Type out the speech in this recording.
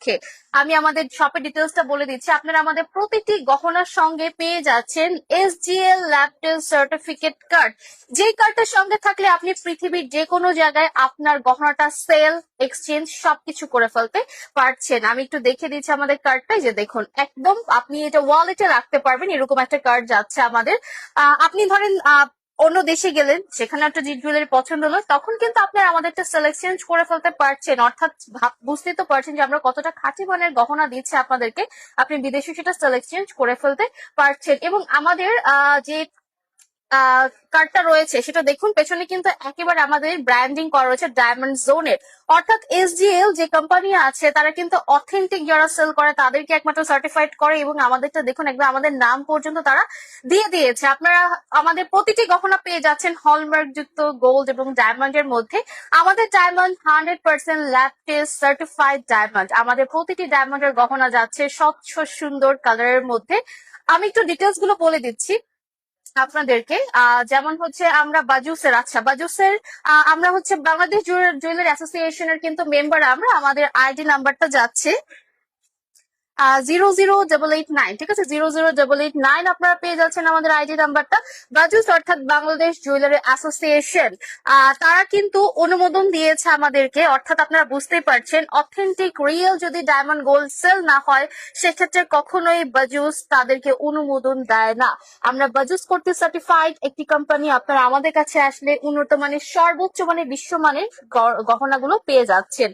উপলক্ষে আমি আমাদের শপের ডিটেলসটা বলে দিচ্ছি। আপনারা আমাদের প্রতিটি গহনার সঙ্গে পেয়ে যাচ্ছেন SGL lab test certificate card. যেই কার্ডটার সঙ্গে থাকলে আপনি পৃথিবীর যে কোনো জায়গায় আপনার গহনাটা সেল, এক্সচেঞ্জ সবকিছু করে ফেলতে পারছেন। আমি একটু দেখে দিচ্ছি আমাদের কার্ডটাই, যে দেখুন একদম আপনি এটা ওয়ালেটে রাখতে পারবেন, এরকম একটা কার্ড যাচ্ছে আমাদের। আপনি ধরেন অন্য দেশে গেলেন, সেখানে একটা জুয়েলারি পছন্দ হলো, তখন কিন্তু আপনার আমাদেরটা সেলেকশন করে ফেলতে পারছেন। অর্থাৎ বুঝতেই তো পারছেন যে আমরা কতটা খাঁটি মানের গহনা দিচ্ছি আপনাদেরকে, আপনি বিদেশে সেটা সেলেকশন করে ফেলতে পারছেন। এবং আমাদের যে কার্ডটা রয়েছে সেটা দেখুন, পেছনে কিন্তু একেবারে আমাদের ব্র্যান্ডিং করা রয়েছে ডায়মন্ড জোনের। অর্থাৎ SGL যে কোম্পানি আছে তারা কিন্তু অথেন্টিক যারা সেল করে তাদেরকে একমাত্র সার্টিফাইড করে, এবং আমাদেরটা দেখুন একদম আমাদের নাম পর্যন্ত তারা দিয়ে দিয়েছে। আপনারা আমাদের প্রতিটি গহনা পেয়ে যাচ্ছেন হলমার্ক যুক্ত গোল্ড এবং ডায়মন্ডের মধ্যে। আমাদের diamond 100% lab test certified diamond. আমাদের প্রতিটি ডায়মন্ডের গহনা যাচ্ছে স্বচ্ছ সুন্দর কালারের মধ্যে। আমি একটু ডিটেলস গুলো বলে দিচ্ছি আপনাদেরকে। যেমন হচ্ছে আমরা বাজুসের, আচ্ছা বাজুসের আমরা হচ্ছে বাংলাদেশ জুয়েলারি অ্যাসোসিয়েশনের কিন্তু মেম্বার। আমরা আমাদের আইডি নাম্বারটা যাচ্ছে 00889, ঠিক আছে, 00889 আপনারা পেয়ে যাচ্ছেন আমাদের আইডি নাম্বারটা। বাজুস অর্থাৎ বাংলাদেশ জুয়েলারি অ্যাসোসিয়েশন, তারা কিন্তু অনুমোদন দিয়েছে আমাদেরকে। অর্থাৎ আপনারা বুঝতেই পারছেন, অথেন্টিক রিয়েল যদি ডায়মন্ড গোল্ড সেল না হয় সেক্ষেত্রে কখনোই বাজুস তাদেরকে অনুমোদন দেয় না। আমরা বাজুস কর্তৃক সার্টিফাইড একটি কোম্পানি। আপনারা আমাদের কাছে আসলে উন্নত মানের, সর্বোচ্চ মানের, বিশ্বমানের গহনাগুলো পেয়ে যাচ্ছেন।